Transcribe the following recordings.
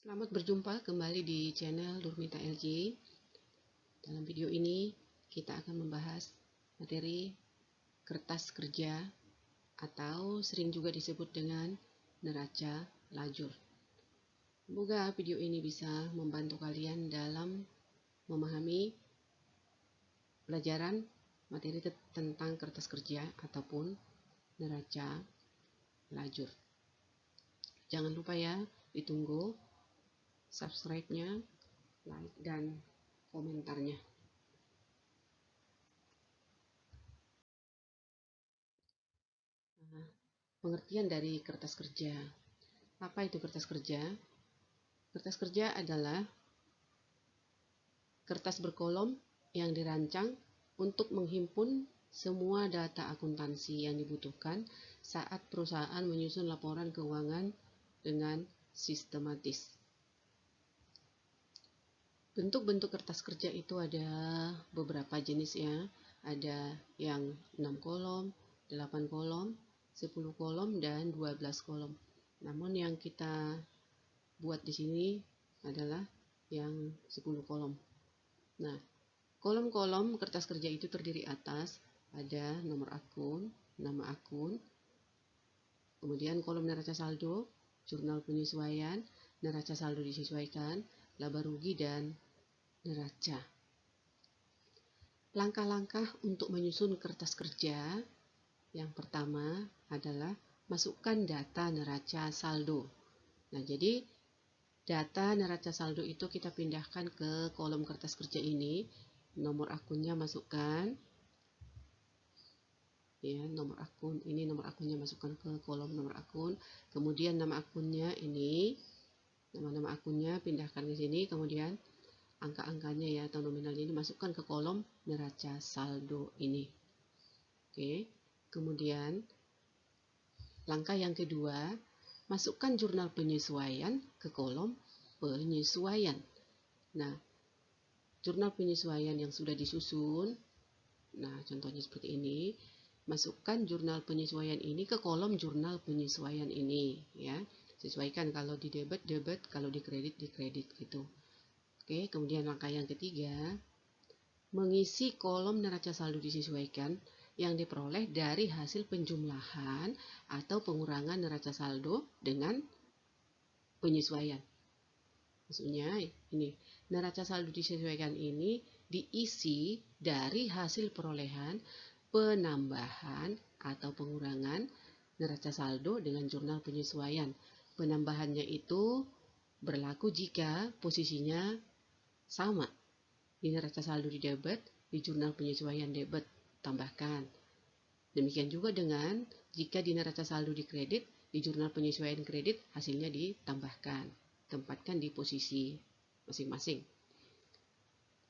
Selamat berjumpa kembali di channel Nurmita LJ. Dalam video ini kita akan membahas materi kertas kerja atau sering juga disebut dengan neraca lajur. Semoga video ini bisa membantu kalian dalam memahami pelajaran materi tentang kertas kerja ataupun neraca lajur. Jangan lupa ya, ditunggu subscribe-nya, like, dan komentarnya. Pengertian dari kertas kerja. Apa itu kertas kerja? Kertas kerja adalah kertas berkolom yang dirancang untuk menghimpun semua data akuntansi yang dibutuhkan saat perusahaan menyusun laporan keuangan dengan sistematis. Bentuk-bentuk kertas kerja itu ada beberapa jenis ya. Ada yang 6 kolom, 8 kolom, 10 kolom, dan 12 kolom. Namun yang kita buat di sini adalah yang 10 kolom. Nah, kolom-kolom kertas kerja itu terdiri atas ada nomor akun, nama akun, kemudian kolom neraca saldo, jurnal penyesuaian, neraca saldo disesuaikan, laba rugi, dan neraca. Langkah-langkah untuk menyusun kertas kerja yang pertama adalah masukkan data neraca saldo. Nah, jadi data neraca saldo itu kita pindahkan ke kolom kertas kerja ini. Nomor akunnya masukkan. Ya, nomor akun. Ini nomor akunnya masukkan ke kolom nomor akun. Kemudian nama akunnya ini. Nama-nama akunnya pindahkan ke sini. Kemudian angka-angkanya ya atau nominalnya ini masukkan ke kolom neraca saldo ini. Oke. Kemudian langkah yang kedua, masukkan jurnal penyesuaian ke kolom penyesuaian. Nah, jurnal penyesuaian yang sudah disusun, nah contohnya seperti ini, masukkan jurnal penyesuaian ini ke kolom jurnal penyesuaian ini ya. Sesuaikan kalau di debit, debit, kalau di kredit gitu. Oke, kemudian langkah yang ketiga, mengisi kolom neraca saldo disesuaikan yang diperoleh dari hasil penjumlahan atau pengurangan neraca saldo dengan penyesuaian. Maksudnya ini, neraca saldo disesuaikan ini diisi dari hasil perolehan penambahan atau pengurangan neraca saldo dengan jurnal penyesuaian. Penambahannya itu berlaku jika posisinya sama. Di neraca saldo di debit, di jurnal penyesuaian debit, tambahkan. Demikian juga dengan jika di neraca saldo di kredit, di jurnal penyesuaian kredit, hasilnya ditambahkan. Tempatkan di posisi masing-masing.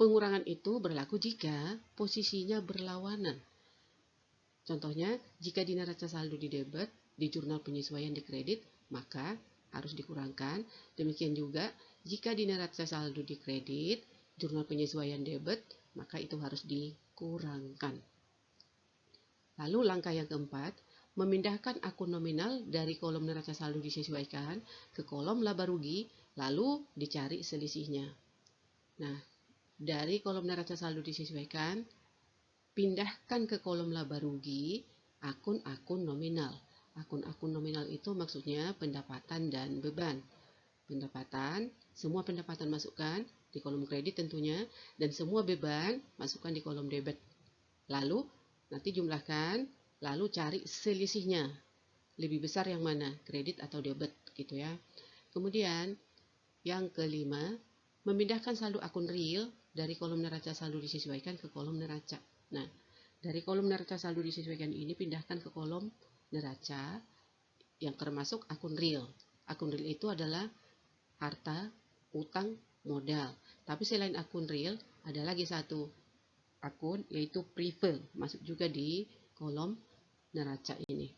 Pengurangan itu berlaku jika posisinya berlawanan. Contohnya, jika di neraca saldo di debit, di jurnal penyesuaian di kredit, maka harus dikurangkan. Demikian juga, jika di neraca saldo di kredit, jurnal penyesuaian debit, maka itu harus dikurangkan. Lalu langkah yang keempat, memindahkan akun nominal dari kolom neraca saldo disesuaikan ke kolom laba rugi, lalu dicari selisihnya. Nah, dari kolom neraca saldo disesuaikan, pindahkan ke kolom laba rugi akun-akun nominal. Akun-akun nominal itu maksudnya pendapatan dan beban. Pendapatan, semua pendapatan masukkan di kolom kredit tentunya, dan semua beban masukkan di kolom debit. Lalu nanti jumlahkan, lalu cari selisihnya. Lebih besar yang mana, kredit atau debit gitu ya. Kemudian yang kelima, memindahkan saldo akun real dari kolom neraca saldo disesuaikan ke kolom neraca. Nah, dari kolom neraca saldo disesuaikan ini pindahkan ke kolom neraca yang termasuk akun real. Akun real itu adalah harta, utang, modal. Tapi selain akun real, ada lagi satu akun yaitu prefer, masuk juga di kolom neraca ini.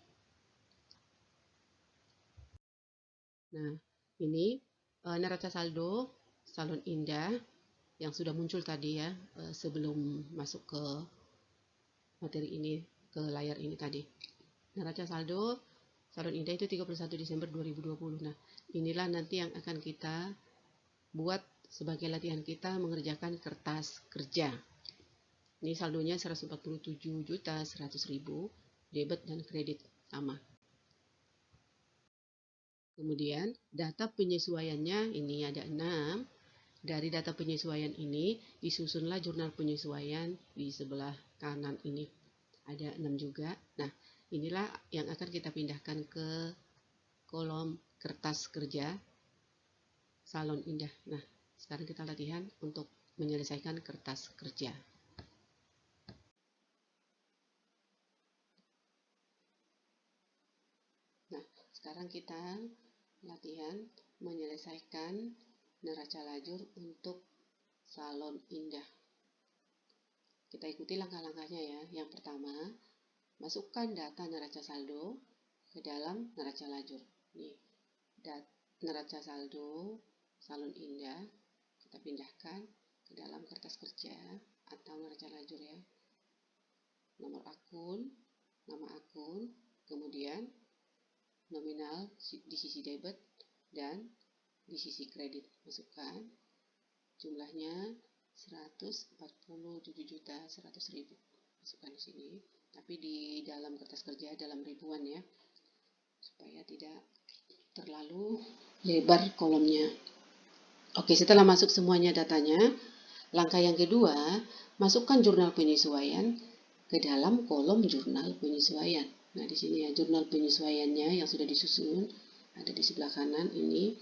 Nah, ini neraca saldo Salon Indah yang sudah muncul tadi ya sebelum masuk ke materi ini, ke layar ini tadi. Neraca saldo Salon Indah itu 31 Desember 2020. Nah, inilah nanti yang akan kita buat sebagai latihan kita mengerjakan kertas kerja. Ini saldonya 147.100.000, debit dan kredit sama. Kemudian data penyesuaiannya ini ada 6. Dari data penyesuaian ini disusunlah jurnal penyesuaian di sebelah kanan ini. Ada 6 juga. Nah, inilah yang akan kita pindahkan ke kolom kertas kerja Salon Indah. Nah, sekarang kita latihan untuk menyelesaikan kertas kerja. Nah, sekarang kita latihan menyelesaikan neraca lajur untuk Salon Indah. Kita ikuti langkah-langkahnya ya. Yang pertama, masukkan data neraca saldo ke dalam neraca lajur. Nih, neraca saldo Salon Indah kita pindahkan ke dalam kertas kerja atau neraca lajur ya. Nomor akun, nama akun, kemudian nominal di sisi debit dan di sisi kredit. Masukkan jumlahnya 147.100.000. Masukkan di sini, tapi di dalam kertas kerja dalam ribuan ya, supaya tidak terlalu lebar kolomnya. Oke, setelah masuk semuanya datanya, langkah yang kedua, masukkan jurnal penyesuaian ke dalam kolom jurnal penyesuaian. Nah, di sini ya jurnal penyesuaiannya yang sudah disusun ada di sebelah kanan ini.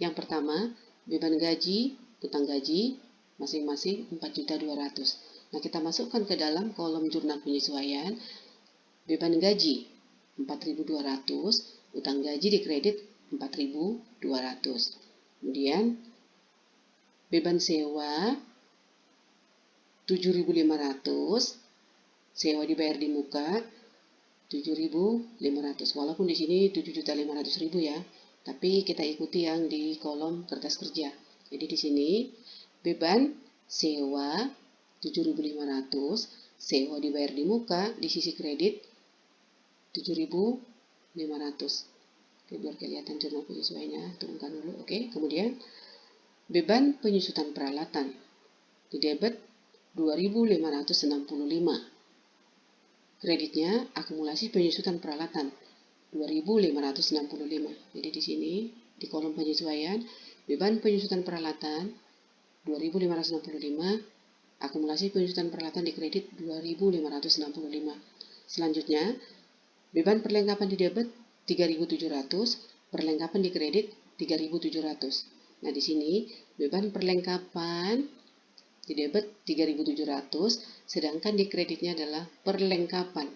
Yang pertama, beban gaji, utang gaji masing-masing 4.200.000. Nah, kita masukkan ke dalam kolom jurnal penyesuaian beban gaji 4.200, utang gaji dikredit 4.200. Kemudian beban sewa 7.500, sewa dibayar di muka 7.500. Walaupun di sini 7.500.000 ya, tapi kita ikuti yang di kolom kertas kerja. Jadi di sini beban sewa 7.500, sewa dibayar di muka, di sisi kredit 7.500. Oke, biar kelihatan jurnal penyesuaiannya, turunkan dulu. Oke, kemudian beban penyusutan peralatan di debit 2.565. Kreditnya akumulasi penyusutan peralatan 2.565. Jadi di sini di kolom penyesuaian beban penyusutan peralatan 2.565, akumulasi penyusutan peralatan di kredit 2.565. Selanjutnya beban perlengkapan di debit 3.700, perlengkapan di kredit 3.700. Nah, di sini beban perlengkapan di debit 3.700, sedangkan di kreditnya adalah perlengkapan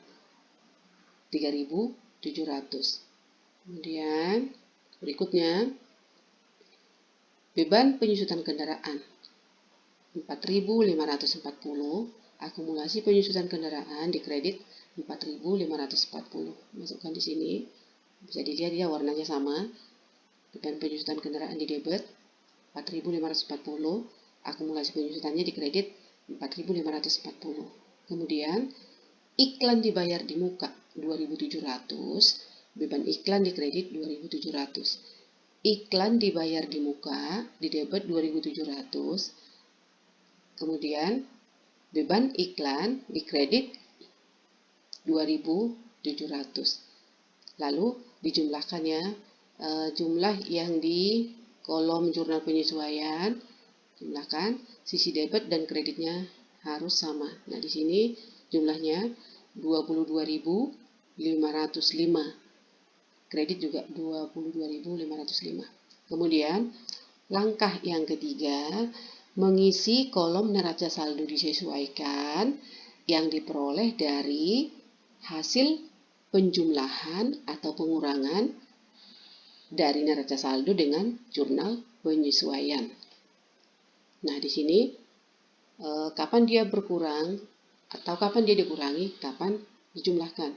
3.700. Kemudian berikutnya beban penyusutan kendaraan 4.540, akumulasi penyusutan kendaraan di kredit 4.540. Masukkan di sini. Bisa dilihat ya warnanya sama. Beban penyusutan kendaraan di debit 4.540, akumulasi penyusutannya di kredit 4.540. Kemudian iklan dibayar di muka 2.700, beban iklan di kredit 2.700. Iklan dibayar di muka di debit 2.700. Kemudian beban iklan di kredit 2.700. Lalu dijumlahkannya jumlah yang di kolom jurnal penyesuaian, jumlahkan sisi debit dan kreditnya harus sama. Nah, di sini jumlahnya 22.505. Kredit juga 22.505. Kemudian langkah yang ketiga, mengisi kolom neraca saldo disesuaikan yang diperoleh dari hasil penjumlahan atau pengurangan dari neraca saldo dengan jurnal penyesuaian. Nah, di sini kapan dia berkurang atau kapan dia dikurangi, kapan dijumlahkan.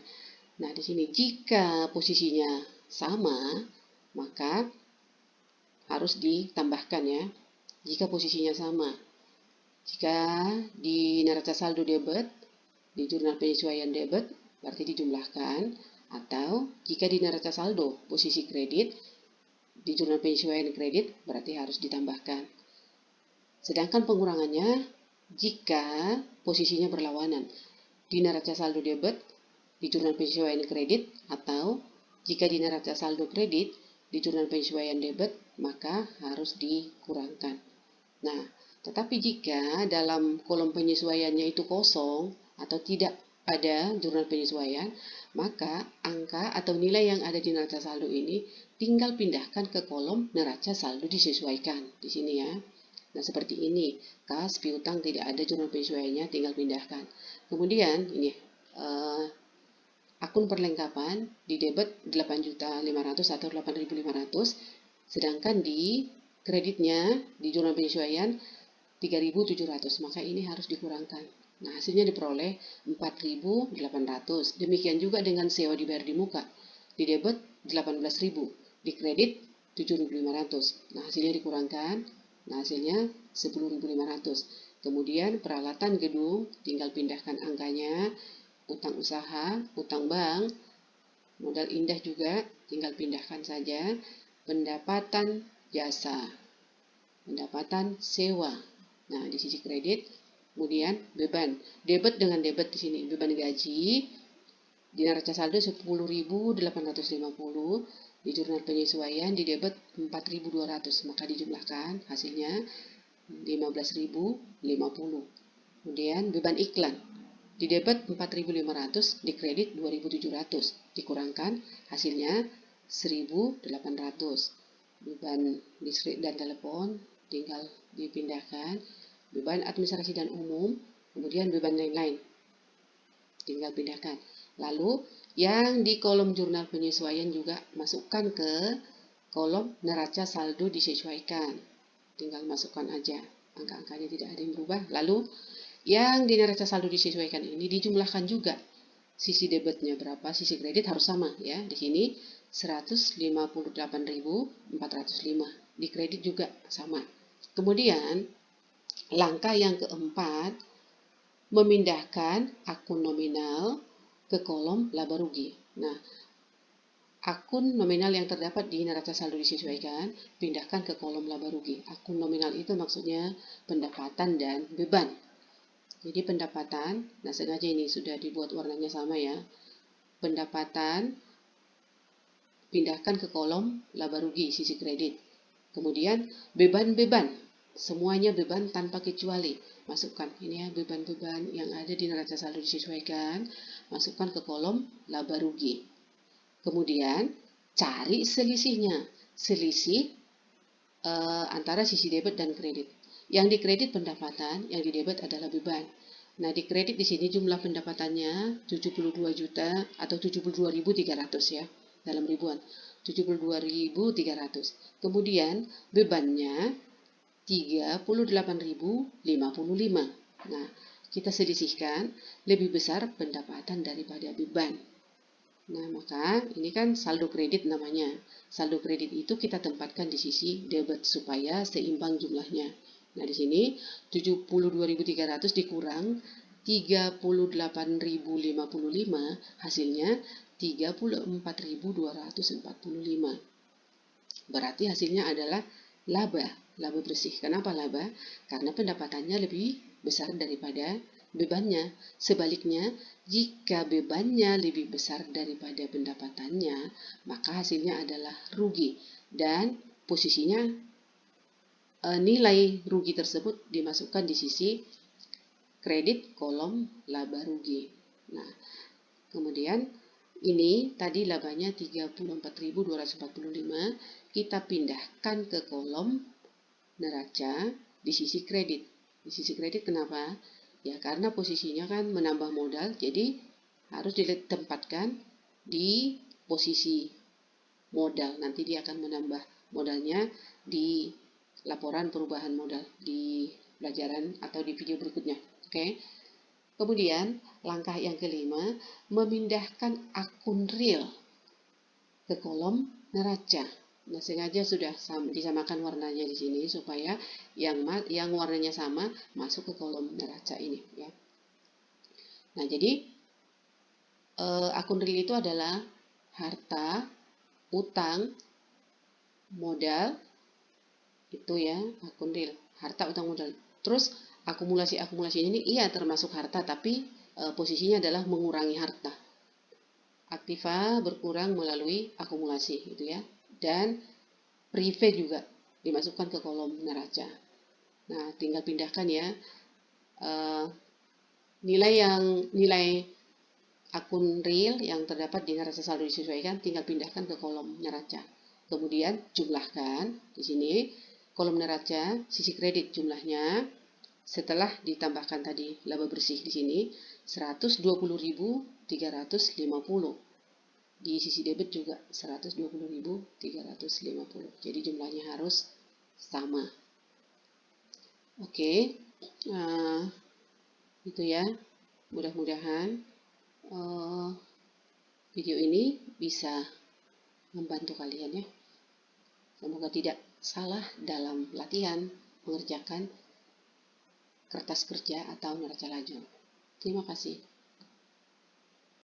Nah, di sini jika posisinya sama, maka harus ditambahkan ya. Jika posisinya sama, jika di neraca saldo debit, di jurnal penyesuaian debit, berarti dijumlahkan. Atau jika di neraca saldo posisi kredit, di jurnal penyesuaian kredit berarti harus ditambahkan. Sedangkan pengurangannya jika posisinya berlawanan di neraca saldo debit di jurnal penyesuaian kredit, atau jika di neraca saldo kredit di jurnal penyesuaian debit, maka harus dikurangkan. Nah, tetapi jika dalam kolom penyesuaiannya itu kosong atau tidak ada jurnal penyesuaian, maka angka atau nilai yang ada di neraca saldo ini tinggal pindahkan ke kolom neraca saldo disesuaikan di sini ya. Nah, seperti ini. Kas piutang tidak ada jurnal penyesuaiannya, tinggal pindahkan. Kemudian ini akun perlengkapan di debit 8.500.000 atau 8.500, sedangkan di kreditnya di jurnal penyesuaian 3.700, maka ini harus dikurangkan. Nah, hasilnya diperoleh 4.800. Demikian juga dengan sewa dibayar di muka. Di debit 18.000, di kredit 7.500. Nah, hasilnya dikurangkan. Nah, hasilnya 10.500. Kemudian peralatan gedung tinggal pindahkan angkanya. Utang usaha, utang bank, modal indah juga tinggal pindahkan saja. Pendapatan jasa, pendapatan sewa. Nah, di sisi kredit, kemudian beban. Debit dengan debit di sini, beban gaji di neraca saldo 10.850, di jurnal penyesuaian di debit 4.200, maka dijumlahkan hasilnya 15.050. Kemudian beban iklan di debit 4.500, di kredit 2.700, dikurangkan hasilnya 1.800. Beban listrik dan telepon tinggal dipindahkan, beban administrasi dan umum, kemudian beban lain-lain tinggal pindahkan. Lalu yang di kolom jurnal penyesuaian juga masukkan ke kolom neraca saldo disesuaikan, tinggal masukkan aja, angka-angkanya tidak ada yang berubah. Lalu yang di neraca saldo disesuaikan ini dijumlahkan juga, sisi debitnya berapa, sisi kredit harus sama ya. Di sini 158.405, di kredit juga sama. Kemudian langkah yang keempat, memindahkan akun nominal ke kolom laba rugi. Nah, akun nominal yang terdapat di neraca saldo disesuaikan, pindahkan ke kolom laba rugi. Akun nominal itu maksudnya pendapatan dan beban. Jadi pendapatan, nah sengaja ini sudah dibuat warnanya sama ya. Pendapatan pindahkan ke kolom laba rugi sisi kredit. Kemudian beban-beban, semuanya beban tanpa kecuali. Masukkan ini ya, beban-beban yang ada di neraca saldo disesuaikan, masukkan ke kolom laba rugi. Kemudian cari selisihnya, selisih antara sisi debit dan kredit. Yang di kredit pendapatan, yang di debit adalah beban. Nah, di kredit di sini jumlah pendapatannya 72 juta atau 72.300 ya, dalam ribuan. 72.300. Kemudian bebannya 38.055. Nah, kita selisihkan, lebih besar pendapatan daripada beban. Nah, maka ini kan saldo kredit namanya. Saldo kredit itu kita tempatkan di sisi debit supaya seimbang jumlahnya. Nah, di sini 72.300 dikurang 38.055, hasilnya 34.245. Berarti hasilnya adalah laba, laba bersih. Kenapa laba? Karena pendapatannya lebih besar daripada bebannya. Sebaliknya, jika bebannya lebih besar daripada pendapatannya, maka hasilnya adalah rugi. Dan posisinya nilai rugi tersebut dimasukkan di sisi kredit kolom laba rugi. Nah, kemudian ini tadi labanya 34.245, kita pindahkan ke kolom neraca di sisi kredit. Di sisi kredit kenapa? Ya karena posisinya kan menambah modal, jadi harus ditempatkan di posisi modal. Nanti dia akan menambah modalnya di laporan perubahan modal di pelajaran atau di video berikutnya. Oke. Kemudian langkah yang kelima, memindahkan akun real ke kolom neraca. Nah, sengaja sudah disamakan warnanya di sini supaya yang warnanya sama masuk ke kolom neraca ini ya. Nah, jadi akun real itu adalah harta, utang, modal itu ya, akun real, harta utang modal. Terus akumulasi ini iya termasuk harta, tapi posisinya adalah mengurangi harta. Aktiva berkurang melalui akumulasi gitu ya. Dan prive juga dimasukkan ke kolom neraca. Nah, tinggal pindahkan ya. Nilai akun real yang terdapat di neraca saldo disesuaikan, tinggal pindahkan ke kolom neraca. Kemudian jumlahkan di sini kolom neraca sisi kredit jumlahnya setelah ditambahkan tadi laba bersih di sini 120.350. Di sisi debit juga 120.350. Jadi jumlahnya harus sama. Oke. Nah, itu ya. Mudah-mudahan video ini bisa membantu kalian ya. Semoga tidak salah dalam latihan mengerjakan kertas kerja atau neraca lajur. Terima kasih.